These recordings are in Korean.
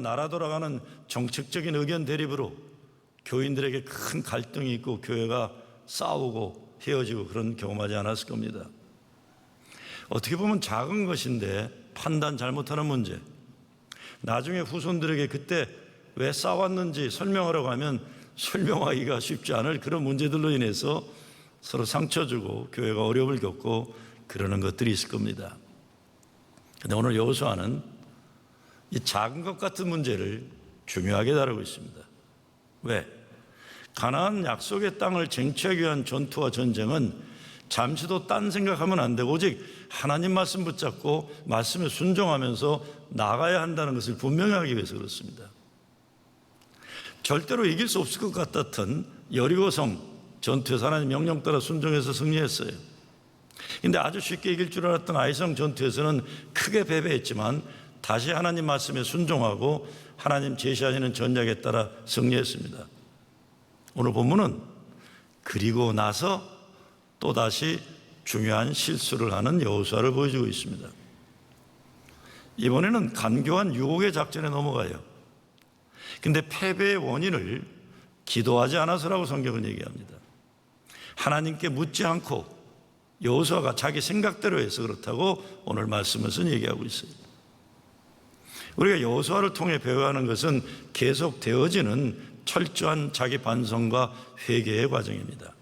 나라 돌아가는 정책적인 의견 대립으로 교인들에게 큰 갈등이 있고 교회가 싸우고 헤어지고 그런 경험하지 않았을 겁니다. 어떻게 보면 작은 것인데 판단 잘못하는 문제, 나중에 후손들에게 그때 왜 싸웠는지 설명하려고 하면 설명하기가 쉽지 않을 그런 문제들로 인해서 서로 상처 주고 교회가 어려움을 겪고 그러는 것들이 있을 겁니다. 그런데 오늘 여호수아는 이 작은 것 같은 문제를 중요하게 다루고 있습니다. 왜? 가나안 약속의 땅을 쟁취하기 위한 전투와 전쟁은 잠시도 딴 생각하면 안 되고 오직 하나님 말씀 붙잡고 말씀에 순종하면서 나가야 한다는 것을 분명히 하기 위해서 그렇습니다. 절대로 이길 수 없을 것 같았던 여리고성 전투에서 하나님 명령 따라 순종해서 승리했어요. 그런데 아주 쉽게 이길 줄 알았던 아이성 전투에서는 크게 패배했지만 다시 하나님 말씀에 순종하고 하나님 제시하시는 전략에 따라 승리했습니다. 오늘 본문은 그리고 나서 또다시 중요한 실수를 하는 여호수아를 보여주고 있습니다. 이번에는 간교한 유혹의 작전에 넘어가요. 근데 패배의 원인을 기도하지 않아서라고 성경은 얘기합니다. 하나님께 묻지 않고 여호수아가 자기 생각대로 해서 그렇다고 오늘 말씀에서는 얘기하고 있어요. 우리가 여호수아를 통해 배워야 하는 것은 계속 되어지는 철저한 자기 반성과 회개의 과정입니다.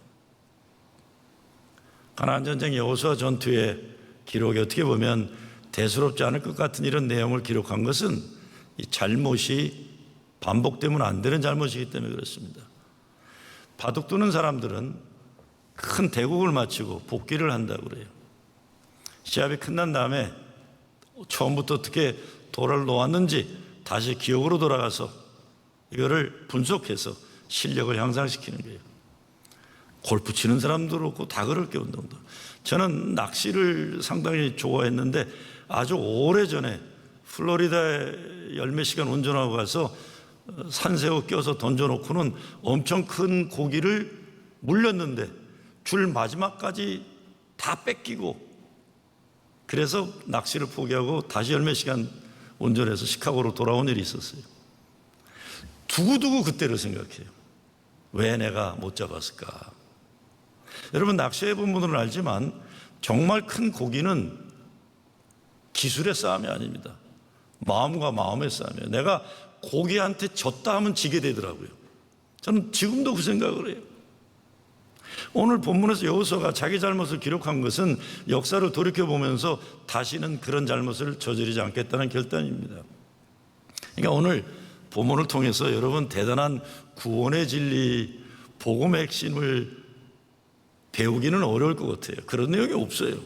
가나안 전쟁 여호수아 전투의 기록이 어떻게 보면 대수롭지 않을 것 같은 이런 내용을 기록한 것은 이 잘못이 반복되면 안 되는 잘못이기 때문에 그렇습니다. 바둑 두는 사람들은 큰 대국을 마치고 복귀를 한다고 그래요. 시합이 끝난 다음에 처음부터 어떻게 돌을 놓았는지 다시 기억으로 돌아가서 이거를 분석해서 실력을 향상시키는 거예요. 골프 치는 사람도 그렇고 다 그렇게 운동도. 저는 낚시를 상당히 좋아했는데 아주 오래전에 플로리다에 열 몇 시간 운전하고 가서 산새우 껴서 던져놓고는 엄청 큰 고기를 물렸는데 줄 마지막까지 다 뺏기고 그래서 낚시를 포기하고 다시 열 몇 시간 운전해서 시카고로 돌아온 일이 있었어요. 두고두고 그때를 생각해요. 왜 내가 못 잡았을까? 여러분 낚시해 본 분들은 알지만 정말 큰 고기는 기술의 싸움이 아닙니다. 마음과 마음의 싸움이에요. 내가 고기한테 졌다 하면 지게 되더라고요. 저는 지금도 그 생각을 해요. 오늘 본문에서 여호수아가 자기 잘못을 기록한 것은 역사를 돌이켜보면서 다시는 그런 잘못을 저지르지 않겠다는 결단입니다. 그러니까 오늘 본문을 통해서 여러분 대단한 구원의 진리, 복음의 핵심을 배우기는 어려울 것 같아요. 그런 내용이 없어요.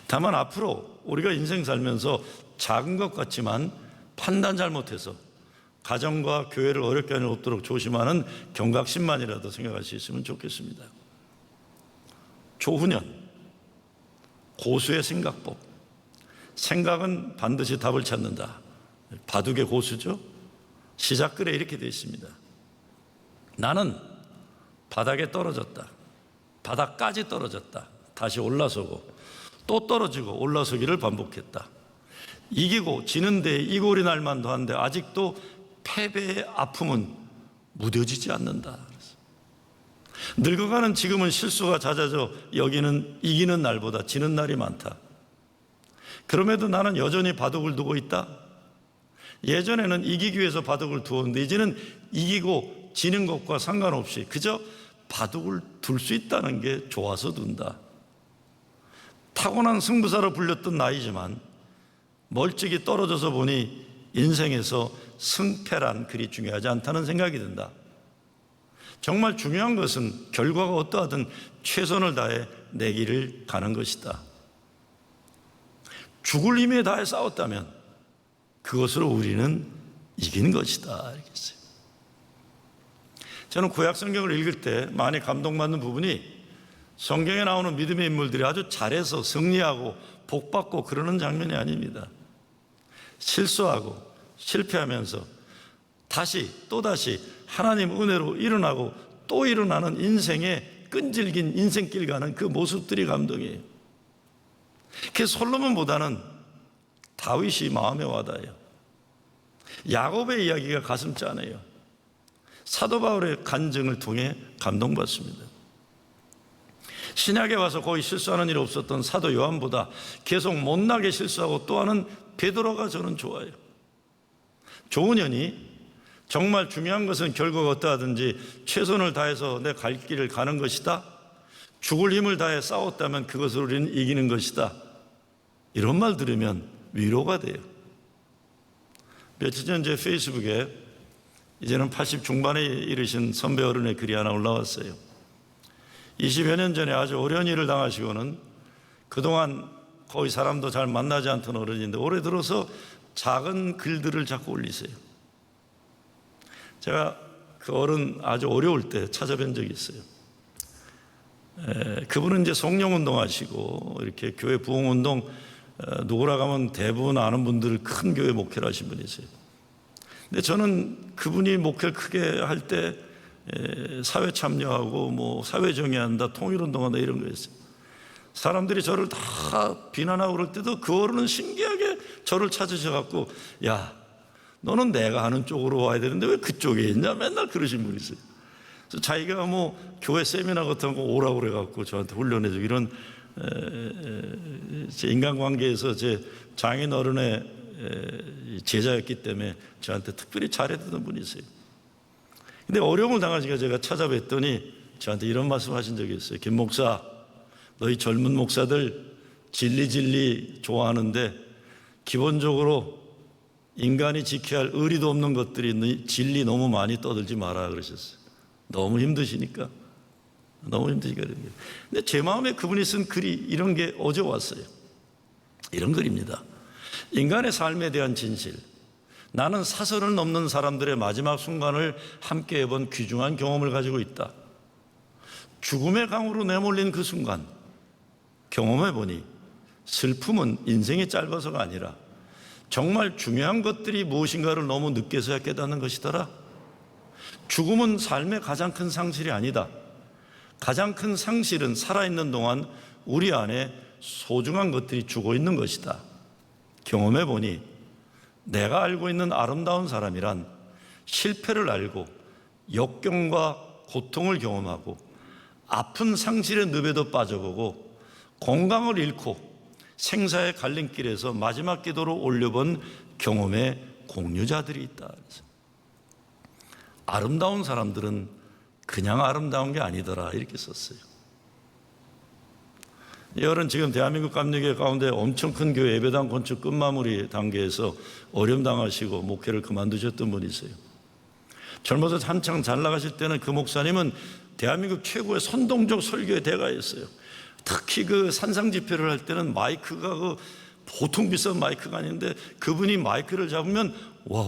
다만 앞으로 우리가 인생 살면서 작은 것 같지만 판단 잘못해서 가정과 교회를 어렵게 하는 없도록 조심하는 경각심만이라도 생각할 수 있으면 좋겠습니다. 조훈현, 고수의 생각법. 생각은 반드시 답을 찾는다. 바둑의 고수죠. 시작글에 이렇게 되어 있습니다. 나는 바닥에 떨어졌다. 바닥까지 떨어졌다. 다시 올라서고 또 떨어지고 올라서기를 반복했다. 이기고 지는 데 이골이 날 만도 한데 아직도 패배의 아픔은 무뎌지지 않는다. 늙어가는 지금은 실수가 잦아져 여기는 이기는 날보다 지는 날이 많다. 그럼에도 나는 여전히 바둑을 두고 있다. 예전에는 이기기 위해서 바둑을 두었는데 이제는 이기고 지는 것과 상관없이 그저 바둑을 둘 수 있다는 게 좋아서 둔다. 타고난 승부사로 불렸던 나이지만 멀찍이 떨어져서 보니 인생에서 승패란 그리 중요하지 않다는 생각이 든다. 정말 중요한 것은 결과가 어떠하든 최선을 다해 내 길을 가는 것이다. 죽을 힘에 다해 싸웠다면 그것으로 우리는 이긴 것이다. 알겠어요? 저는 구약 성경을 읽을 때 많이 감동받는 부분이 성경에 나오는 믿음의 인물들이 아주 잘해서 승리하고 복받고 그러는 장면이 아닙니다. 실수하고 실패하면서 다시 또다시 하나님 은혜로 일어나고 또 일어나는 인생의 끈질긴 인생길 가는 그 모습들이 감동이에요. 그 솔로몬보다는 다윗이 마음에 와닿아요. 야곱의 이야기가 가슴 짠해요. 사도 바울의 간증을 통해 감동받습니다. 신약에 와서 거의 실수하는 일이 없었던 사도 요한보다 계속 못나게 실수하고 또 하는 베드로가 저는 좋아요. 조은현이 정말 중요한 것은 결과가 어떠하든지 최선을 다해서 내 갈 길을 가는 것이다. 죽을 힘을 다해 싸웠다면 그것을 우리는 이기는 것이다. 이런 말 들으면 위로가 돼요. 며칠 전 제 페이스북에 이제는 80 중반에 이르신 선배 어른의 글이 하나 올라왔어요. 20여 년 전에 아주 어려운 일을 당하시고는 그동안 거의 사람도 잘 만나지 않던 어른인데 올해 들어서 작은 글들을 자꾸 올리세요. 제가 그 어른 아주 어려울 때 찾아뵌 적이 있어요. 그분은 이제 성령운동 하시고 이렇게 교회 부흥운동 누구라 하면 대부분 아는 분들 큰 교회 목회를 하신 분이세요. 근데 저는 그분이 목회를 크게 할 때 사회 참여하고 뭐 사회 정의한다, 통일운동한다 이런 거였어요. 사람들이 저를 다 비난하고 그럴 때도 그 어른은 신기하게 저를 찾으셔갖고 야, 너는 내가 하는 쪽으로 와야 되는데 왜 그쪽에 있냐 맨날 그러신 분이 있어요. 그래서 자기가 뭐 교회 세미나 같은 거 오라고 그래갖고 저한테 훈련해주고 이런 제 인간관계에서 제 장인 어른의 제자였기 때문에 저한테 특별히 잘해주던 분이세요. 근데 어려움을 당하시니까 제가 찾아뵀더니 저한테 이런 말씀 하신 적이 있어요. 김 목사, 너희 젊은 목사들 진리 좋아하는데 기본적으로 인간이 지켜야 할 의리도 없는 것들이 진리 너무 많이 떠들지 마라 그러셨어요. 너무 힘드시니까. 근데 제 마음에 그분이 쓴 글이 이런 게 어제 왔어요. 이런 글입니다. 인간의 삶에 대한 진실. 나는 사선을 넘는 사람들의 마지막 순간을 함께 해본 귀중한 경험을 가지고 있다. 죽음의 강으로 내몰린 그 순간 경험해보니 슬픔은 인생이 짧아서가 아니라 정말 중요한 것들이 무엇인가를 너무 늦게서야 깨닫는 것이더라. 죽음은 삶의 가장 큰 상실이 아니다. 가장 큰 상실은 살아있는 동안 우리 안에 소중한 것들이 죽어 있는 것이다. 경험해보니 내가 알고 있는 아름다운 사람이란 실패를 알고 역경과 고통을 경험하고 아픈 상실의 늪에도 빠져보고 건강을 잃고 생사의 갈림길에서 마지막 기도로 올려본 경험의 공유자들이 있다. 아름다운 사람들은 그냥 아름다운 게 아니더라 이렇게 썼어요. 여러분 지금 대한민국 감리교회 가운데 엄청 큰 교회 예배당 건축 끝마무리 단계에서 어려움 당하시고 목회를 그만두셨던 분이세요. 젊어서 한창 잘 나가실 때는 그 목사님은 대한민국 최고의 선동적 설교의 대가였어요. 특히 그 산상 집회를 할 때는 마이크가 그 보통 비싼 마이크가 아닌데 그분이 마이크를 잡으면 와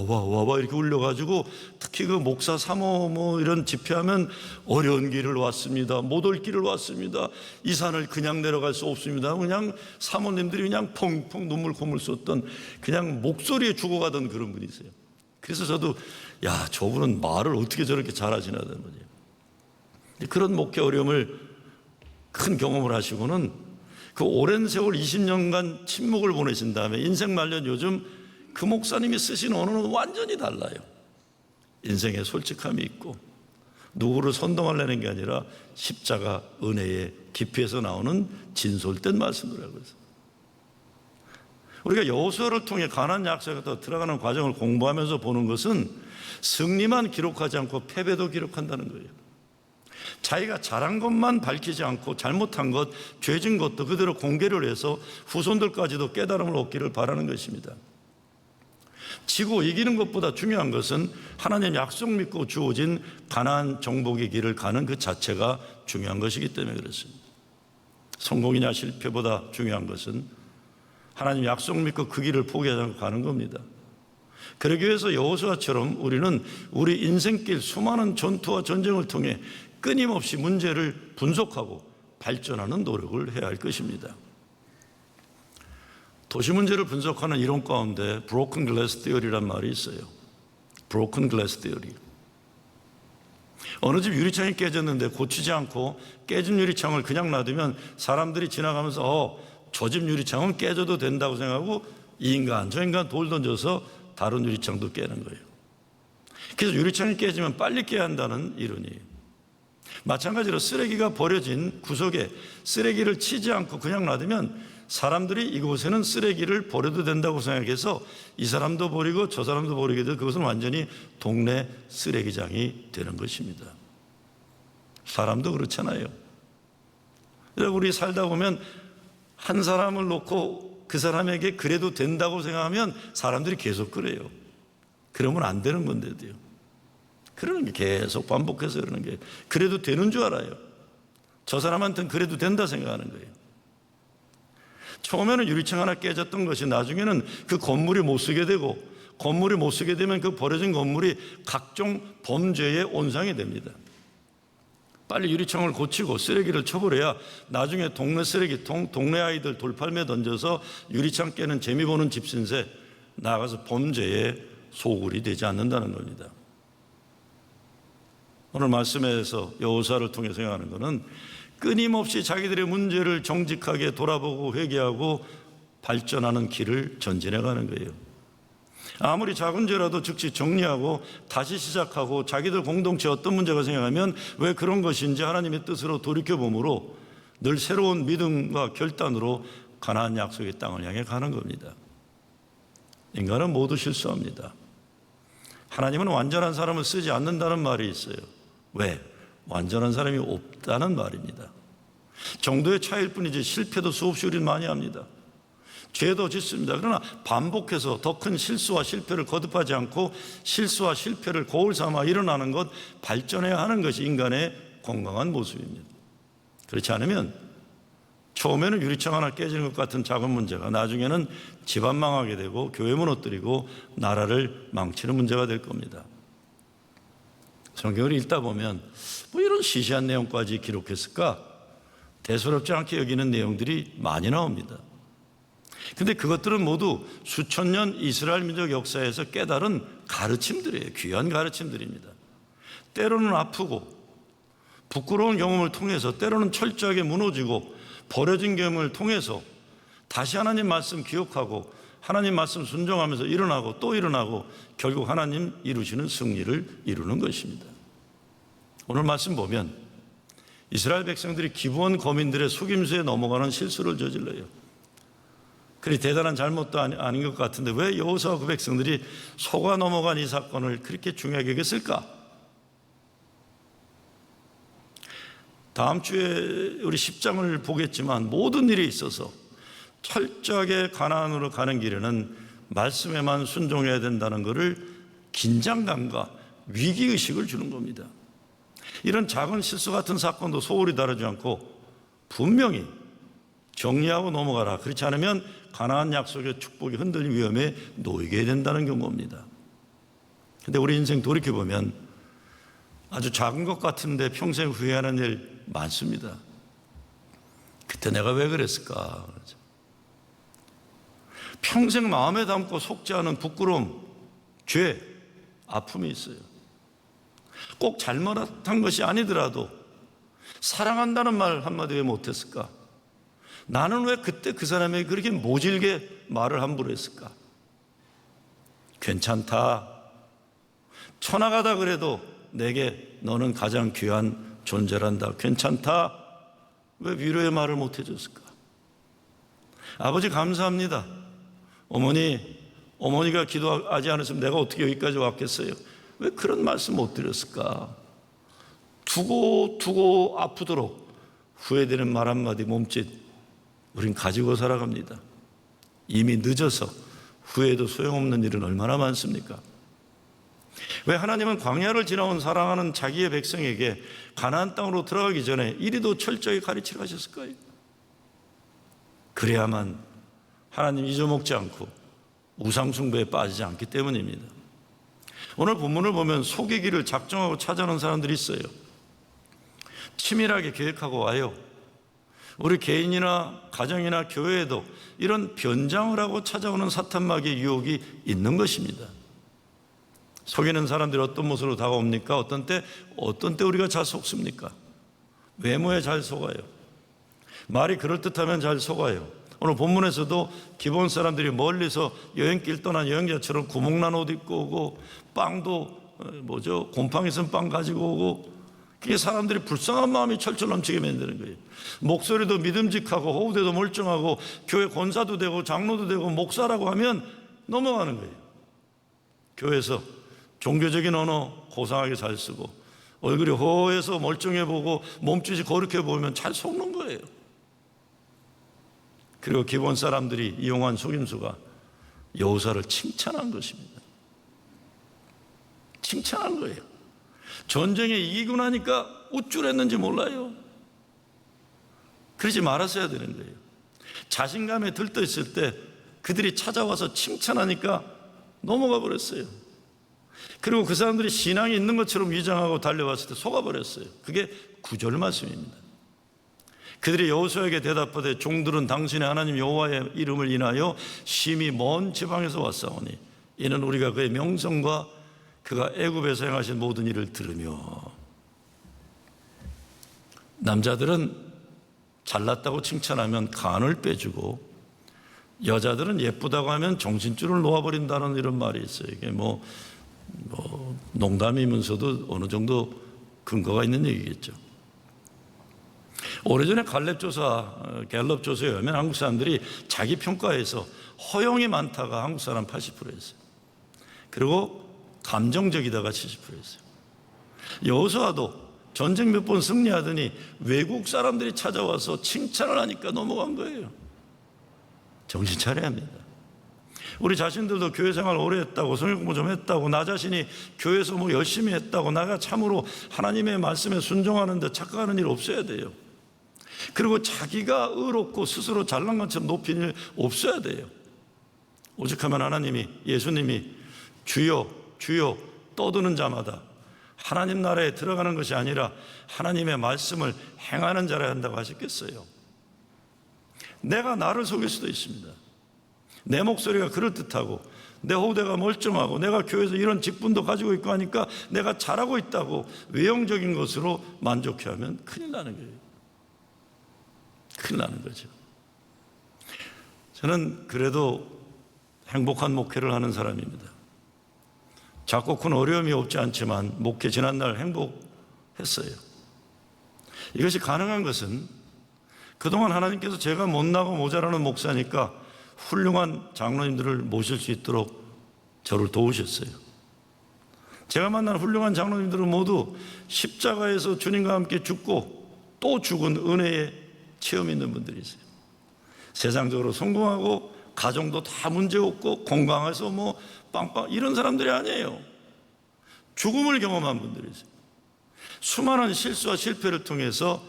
이렇게 울려가지고 특히 그 목사 사모 뭐 이런 집회하면 어려운 길을 왔습니다. 못 올 길을 왔습니다. 이 산을 그냥 내려갈 수 없습니다. 그냥 사모님들이 그냥 펑펑 눈물 콧물 쏟던 그냥 목소리에 죽어가던 그런 분이세요. 그래서 저도 야 저분은 말을 어떻게 저렇게 잘하시나 하는 거죠. 그런 목회 어려움을 큰 경험을 하시고는 그 오랜 세월 20년간 침묵을 보내신 다음에 인생 말년 요즘 그 목사님이 쓰신 언어는 완전히 달라요. 인생에 솔직함이 있고 누구를 선동하려는 게 아니라 십자가 은혜의 깊이에서 나오는 진솔된 말씀이라고 해서 우리가 여호수아를 통해 가나안 약속에 들어가는 과정을 공부하면서 보는 것은 승리만 기록하지 않고 패배도 기록한다는 거예요. 자기가 잘한 것만 밝히지 않고 잘못한 것, 죄진 것도 그대로 공개를 해서 후손들까지도 깨달음을 얻기를 바라는 것입니다. 지고 이기는 것보다 중요한 것은 하나님 약속 믿고 주어진 가나안 정복의 길을 가는 그 자체가 중요한 것이기 때문에 그렇습니다. 성공이냐 실패보다 중요한 것은 하나님 약속 믿고 그 길을 포기하지 않고 가는 겁니다. 그러기 위해서 여호수아처럼 우리는 우리 인생길 수많은 전투와 전쟁을 통해 끊임없이 문제를 분석하고 발전하는 노력을 해야 할 것입니다. 도시 문제를 분석하는 이론 가운데 브로큰 글래스 티어리란 말이 있어요. 브로큰 글래스 티어리. 어느 집 유리창이 깨졌는데 고치지 않고 깨진 유리창을 그냥 놔두면 사람들이 지나가면서 저 집 유리창은 깨져도 된다고 생각하고 이 인간 저 인간 돌 던져서 다른 유리창도 깨는 거예요. 그래서 유리창이 깨지면 빨리 깨야 한다는 이론이에요. 마찬가지로 쓰레기가 버려진 구석에 쓰레기를 치지 않고 그냥 놔두면 사람들이 이곳에는 쓰레기를 버려도 된다고 생각해서 이 사람도 버리고 저 사람도 버리게 되고 그것은 완전히 동네 쓰레기장이 되는 것입니다. 사람도 그렇잖아요. 우리 살다 보면 한 사람을 놓고 그 사람에게 그래도 된다고 생각하면 사람들이 계속 그래요. 그러면 안 되는 건데도요. 그러는 게 계속 반복해서 그러는 게 그래도 되는 줄 알아요. 저 사람한테는 그래도 된다 생각하는 거예요. 처음에는 유리창 하나 깨졌던 것이 나중에는 그 건물이 못 쓰게 되고 건물이 못 쓰게 되면 그 버려진 건물이 각종 범죄의 온상이 됩니다. 빨리 유리창을 고치고 쓰레기를 쳐버려야 나중에 동네 쓰레기통, 동네 아이들 돌팔매 던져서 유리창 깨는 재미 보는 집신세 나가서 범죄의 소굴이 되지 않는다는 겁니다. 오늘 말씀에서 여호수아를 통해 생각하는 것은 끊임없이 자기들의 문제를 정직하게 돌아보고 회개하고 발전하는 길을 전진해 가는 거예요. 아무리 작은 죄라도 즉시 정리하고 다시 시작하고 자기들 공동체 어떤 문제가 생각하면 왜 그런 것인지 하나님의 뜻으로 돌이켜보므로 늘 새로운 믿음과 결단으로 가나안 약속의 땅을 향해 가는 겁니다. 인간은 모두 실수합니다. 하나님은 완전한 사람을 쓰지 않는다는 말이 있어요. 왜? 완전한 사람이 없다는 말입니다. 정도의 차이일 뿐이지 실패도 수없이 우리는 많이 합니다. 죄도 짓습니다. 그러나 반복해서 더 큰 실수와 실패를 거듭하지 않고 실수와 실패를 거울 삼아 일어나는 것, 발전해야 하는 것이 인간의 건강한 모습입니다. 그렇지 않으면 처음에는 유리창 하나 깨지는 것 같은 작은 문제가 나중에는 집안 망하게 되고 교회 무너뜨리고 나라를 망치는 문제가 될 겁니다. 성경을 읽다 보면 뭐 이런 시시한 내용까지 기록했을까? 대수롭지 않게 여기는 내용들이 많이 나옵니다. 근데 그것들은 모두 수천 년 이스라엘 민족 역사에서 깨달은 가르침들이에요. 귀한 가르침들입니다. 때로는 아프고 부끄러운 경험을 통해서 때로는 철저하게 무너지고 버려진 경험을 통해서 다시 하나님 말씀 기억하고 하나님 말씀 순종하면서 일어나고 또 일어나고 결국 하나님 이루시는 승리를 이루는 것입니다. 오늘 말씀 보면 이스라엘 백성들이 기브온 거민들의 속임수에 넘어가는 실수를 저질러요. 그리 대단한 잘못도 아닌 것 같은데 왜 여호수아와 그 백성들이 속아 넘어간 이 사건을 그렇게 중요하게 여겼을까? 다음 주에 우리 10장을 보겠지만 모든 일에 있어서 철저하게 가나안으로 가는 길에는 말씀에만 순종해야 된다는 것을 긴장감과 위기의식을 주는 겁니다. 이런 작은 실수 같은 사건도 소홀히 다루지 않고 분명히 정리하고 넘어가라. 그렇지 않으면 가나안 약속의 축복이 흔들릴 위험에 놓이게 된다는 경고입니다. 그런데 우리 인생 돌이켜보면 아주 작은 것 같은데 평생 후회하는 일 많습니다. 그때 내가 왜 그랬을까? 평생 마음에 담고 속지 않은 부끄러움, 죄, 아픔이 있어요. 꼭 잘못한 것이 아니더라도 사랑한다는 말 한마디 왜 못했을까? 나는 왜 그때 그 사람에게 그렇게 모질게 말을 함부로 했을까? 괜찮다. 쳐나가다 그래도 내게 너는 가장 귀한 존재란다. 괜찮다. 왜 위로의 말을 못 해줬을까? 아버지 감사합니다. 어머니가 기도하지 않았으면 내가 어떻게 여기까지 왔겠어요? 왜 그런 말씀 못 드렸을까? 두고 아프도록 후회되는 말 한마디 몸짓 우린 가지고 살아갑니다. 이미 늦어서 후회해도 소용없는 일은 얼마나 많습니까? 왜 하나님은 광야를 지나온 사랑하는 자기의 백성에게 가나안 땅으로 들어가기 전에 이리도 철저히 가르치려 하셨을까요? 그래야만 하나님 잊어먹지 않고 우상숭배에 빠지지 않기 때문입니다. 오늘 본문을 보면 속이기를 작정하고 찾아오는 사람들이 있어요. 치밀하게 계획하고 와요. 우리 개인이나 가정이나 교회에도 이런 변장을 하고 찾아오는 사탄마귀의 유혹이 있는 것입니다. 속이는 사람들이 어떤 모습으로 다가옵니까? 어떤 때 우리가 잘 속습니까? 외모에 잘 속아요. 말이 그럴듯하면 잘 속아요. 오늘 본문에서도 기본 사람들이 멀리서 여행길 떠난 여행자처럼 구멍난 옷 입고 오고, 빵도 곰팡이 쓴 빵 가지고 오고, 그게 사람들이 불쌍한 마음이 철철 넘치게 만드는 거예요. 목소리도 믿음직하고 호흡도 멀쩡하고 교회 권사도 되고 장로도 되고 목사라고 하면 넘어가는 거예요. 교회에서 종교적인 언어 고상하게 잘 쓰고 얼굴이 호해서 멀쩡해 보고 몸짓이 거룩해 보이면 잘 속는 거예요. 그리고 기본 사람들이 이용한 속임수가 여호사를 칭찬한 것입니다. 칭찬한 거예요. 전쟁에 이기고 나니까 우쭐했는지 몰라요. 그러지 말았어야 되는 거예요. 자신감에 들떠 있을 때 그들이 찾아와서 칭찬하니까 넘어가 버렸어요. 그리고 그 사람들이 신앙이 있는 것처럼 위장하고 달려왔을 때 속아버렸어요. 그게 9절 말씀입니다. 그들이 여호수아에게 대답하되 종들은 당신의 하나님 여호와의 이름을 인하여 심히 먼 지방에서 왔사오니 이는 우리가 그의 명성과 그가 애굽에서 행하신 모든 일을 들으며. 남자들은 잘났다고 칭찬하면 간을 빼주고 여자들은 예쁘다고 하면 정신줄을 놓아버린다는 이런 말이 있어요. 이게 농담이면서도 어느 정도 근거가 있는 얘기겠죠. 오래전에 갤럽 조사에 의하면 한국 사람들이 자기 평가에서 허용이 많다가 한국 사람 80%였어요. 그리고 감정적이다가 70%였어요. 여호수아도 전쟁 몇 번 승리하더니 외국 사람들이 찾아와서 칭찬을 하니까 넘어간 거예요. 정신 차려야 합니다. 우리 자신들도 교회 생활 오래 했다고, 성경 공부 좀 했다고, 나 자신이 교회에서 열심히 했다고, 내가 참으로 하나님의 말씀에 순종하는데 착각하는 일 없어야 돼요. 그리고 자기가 의롭고 스스로 잘난 것처럼 높이는 일 없어야 돼요. 오직하면 하나님이, 예수님이 주여 주여 떠드는 자마다 하나님 나라에 들어가는 것이 아니라 하나님의 말씀을 행하는 자라 한다고 하셨겠어요? 내가 나를 속일 수도 있습니다. 내 목소리가 그럴듯하고 내 호대가 멀쩡하고 내가 교회에서 이런 직분도 가지고 있고 하니까 내가 잘하고 있다고 외형적인 것으로 만족해하면 큰일 나는 거예요. 큰일 나는 거죠. 저는 그래도 행복한 목회를 하는 사람입니다. 작고 큰 어려움이 없지 않지만 목회 지난날 행복했어요. 이것이 가능한 것은 그동안 하나님께서 제가 못나고 모자라는 목사니까 훌륭한 장로님들을 모실 수 있도록 저를 도우셨어요. 제가 만난 훌륭한 장로님들은 모두 십자가에서 주님과 함께 죽고 또 죽은 은혜의 체험이 있는 분들이 있어요. 세상적으로 성공하고 가정도 다 문제 없고 건강해서 빵빵 이런 사람들이 아니에요. 죽음을 경험한 분들이 있어요. 수많은 실수와 실패를 통해서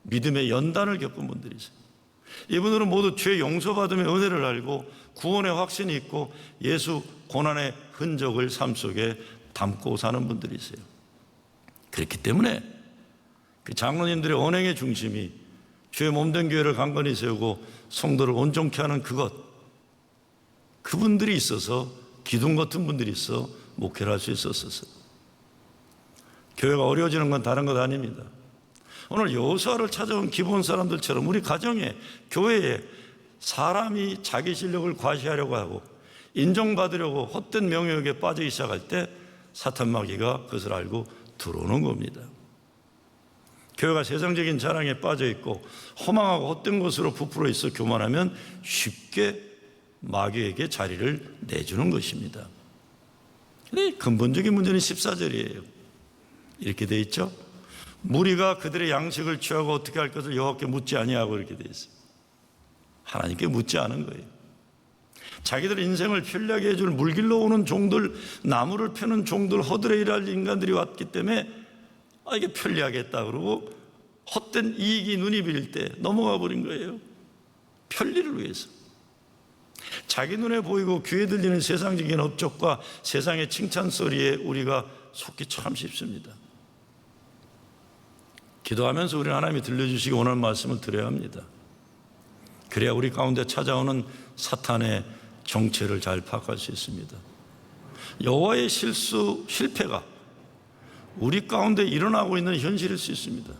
믿음의 연단을 겪은 분들이 있어요. 이분들은 모두 죄 용서받음의 은혜를 알고 구원의 확신이 있고 예수 고난의 흔적을 삶 속에 담고 사는 분들이 있어요. 그렇기 때문에 그 장로님들의 언행의 중심이 주의 몸된 교회를 강건히 세우고 성도를 온전케 하는 그분들이 있어서 기둥 같은 분들이 있어 목회를 할 수 있었어요. 교회가 어려워지는 건 다른 것 아닙니다. 오늘 여호수아를 찾아온 기본 사람들처럼 우리 가정에, 교회에 사람이 자기 실력을 과시하려고 하고 인정받으려고 헛된 명예욕에 빠지기 시작할 때 사탄 마귀가 그것을 알고 들어오는 겁니다. 교회가 세상적인 자랑에 빠져 있고 허망하고 헛된 것으로 부풀어 있어 교만하면 쉽게 마귀에게 자리를 내주는 것입니다. 근데 근본적인 문제는 14절이에요. 이렇게 돼 있죠. 무리가 그들의 양식을 취하고 어떻게 할 것을 여호와께 묻지 아니하고 이렇게 돼 있어요. 하나님께 묻지 않은 거예요. 자기들 인생을 편리하게 해줄 물길로 오는 종들, 나무를 펴는 종들, 허들에 일할 인간들이 왔기 때문에 이게 편리하겠다 그러고 헛된 이익이 눈이 비일 때 넘어가 버린 거예요. 편리를 위해서. 자기 눈에 보이고 귀에 들리는 세상적인 업적과 세상의 칭찬 소리에 우리가 속기 참 쉽습니다. 기도하면서 우리는 하나님이 들려주시기 원하는 말씀을 드려야 합니다. 그래야 우리 가운데 찾아오는 사탄의 정체를 잘 파악할 수 있습니다. 여호와의 실패가 우리 가운데 일어나고 있는 현실일 수 있습니다.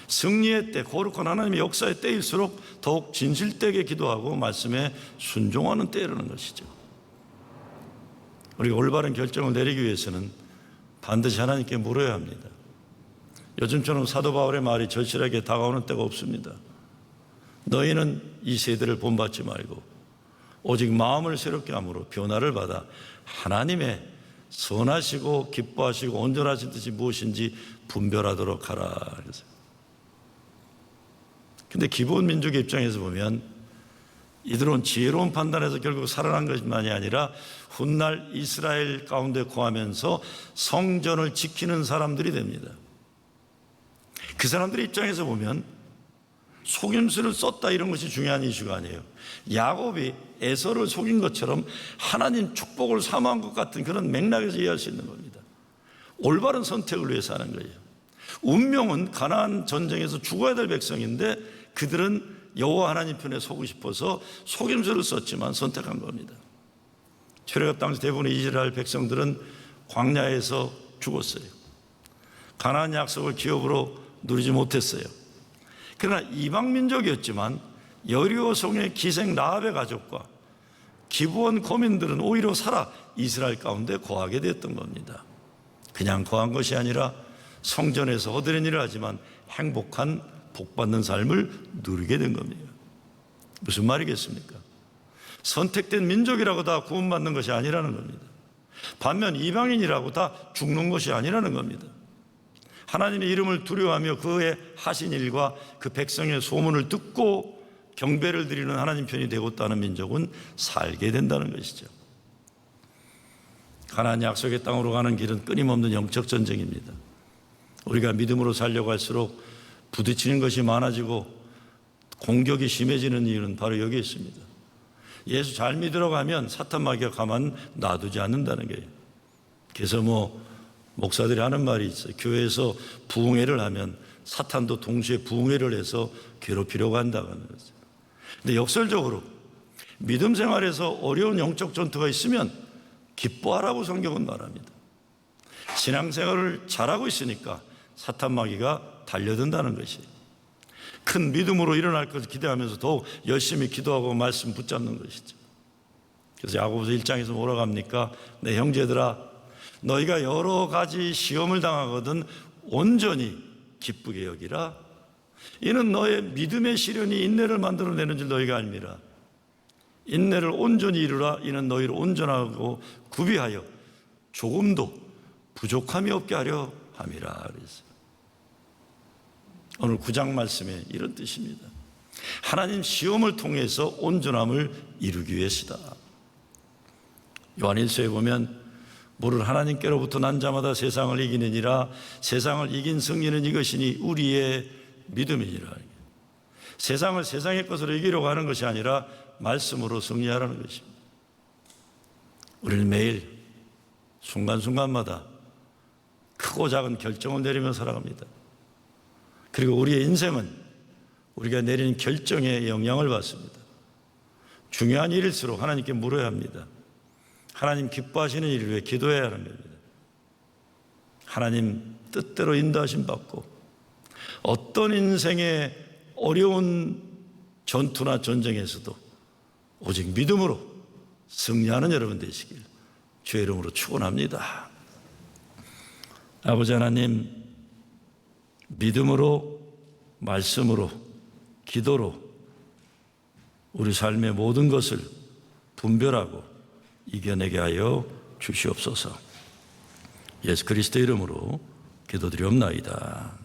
승리의 때, 거룩한 하나님의 역사의 때일수록 더욱 진실되게 기도하고 말씀에 순종하는 때라는 것이죠. 우리가 올바른 결정을 내리기 위해서는 반드시 하나님께 물어야 합니다. 요즘처럼 사도 바울의 말이 절실하게 다가오는 때가 없습니다. 너희는 이 세대를 본받지 말고 오직 마음을 새롭게 함으로 변화를 받아 하나님의 선하시고 기뻐하시고 온전하신 뜻이 무엇인지 분별하도록 하라. 그런데 기본 민족의 입장에서 보면 이들은 지혜로운 판단에서 결국 살아난 것만이 아니라 훗날 이스라엘 가운데 거하면서 성전을 지키는 사람들이 됩니다. 그 사람들의 입장에서 보면 속임수를 썼다 이런 것이 중요한 이슈가 아니에요. 야곱이 에서를 속인 것처럼 하나님 축복을 사모한 것 같은 그런 맥락에서 이해할 수 있는 겁니다. 올바른 선택을 위해서 하는 거예요. 운명은 가나안 전쟁에서 죽어야 될 백성인데 그들은 여호와 하나님 편에 서고 싶어서 속임수를 썼지만 선택한 겁니다. 출애굽 당시 대부분의 이스라엘 백성들은 광야에서 죽었어요. 가나안 약속을 기업으로 누리지 못했어요. 그러나 이방 민족이었지만 여리고 성의 기생 라합의 가족과 기브온 거민들은 오히려 살아 이스라엘 가운데 거하게 됐던 겁니다. 그냥 거한 것이 아니라 성전에서 허드렛 일을 하지만 행복한 복받는 삶을 누리게 된 겁니다. 무슨 말이겠습니까? 선택된 민족이라고 다 구원받는 것이 아니라는 겁니다. 반면 이방인이라고 다 죽는 것이 아니라는 겁니다. 하나님의 이름을 두려워하며 그의 하신 일과 그 백성의 소문을 듣고 경배를 드리는 하나님 편이 되었다는 민족은 살게 된다는 것이죠. 가나안 약속의 땅으로 가는 길은 끊임없는 영적 전쟁입니다. 우리가 믿음으로 살려고 할수록 부딪히는 것이 많아지고 공격이 심해지는 이유는 바로 여기에 있습니다. 예수 잘 믿으라고 하면 사탄 마귀가 가만 놔두지 않는다는 거예요. 그래서 목사들이 하는 말이 있어요. 교회에서 부흥회를 하면 사탄도 동시에 부흥회를 해서 괴롭히려고 한다고 하는 거죠. 근데 역설적으로 믿음 생활에서 어려운 영적 전투가 있으면 기뻐하라고 성경은 말합니다. 신앙생활을 잘하고 있으니까 사탄 마귀가 달려든다는 것이에요. 큰 믿음으로 일어날 것을 기대하면서 더욱 열심히 기도하고 말씀 붙잡는 것이죠. 그래서 야고보서 1장에서 뭐라고 합니까? 내 형제들아, 너희가 여러 가지 시험을 당하거든 온전히 기쁘게 여기라. 이는 너의 믿음의 시련이 인내를 만들어내는 줄 너희가 알미라. 인내를 온전히 이루라. 이는 너희를 온전하고 구비하여 조금도 부족함이 없게 하려 함이라. 그랬어요. 오늘 9장 말씀에 이런 뜻입니다. 하나님 시험을 통해서 온전함을 이루기 위해서다. 요한일서에 보면 무릇 하나님께로부터 난 자마다 세상을 이기느니라. 세상을 이긴 승리는 이것이니 우리의 믿음이니라. 세상을 세상의 것으로 이기려고 하는 것이 아니라 말씀으로 승리하라는 것입니다. 우리는 매일 순간순간마다 크고 작은 결정을 내리며 살아갑니다. 그리고 우리의 인생은 우리가 내리는 결정에 영향을 받습니다. 중요한 일일수록 하나님께 물어야 합니다. 하나님 기뻐하시는 일을 위해 기도해야 하는 겁니다. 하나님 뜻대로 인도하심 받고 어떤 인생의 어려운 전투나 전쟁에서도 오직 믿음으로 승리하는 여러분 되시길 주의 이름으로 축원합니다. 아버지 하나님, 믿음으로, 말씀으로, 기도로 우리 삶의 모든 것을 분별하고 이겨내게 하여 주시옵소서. 예수 그리스도의 이름으로 기도드리옵나이다.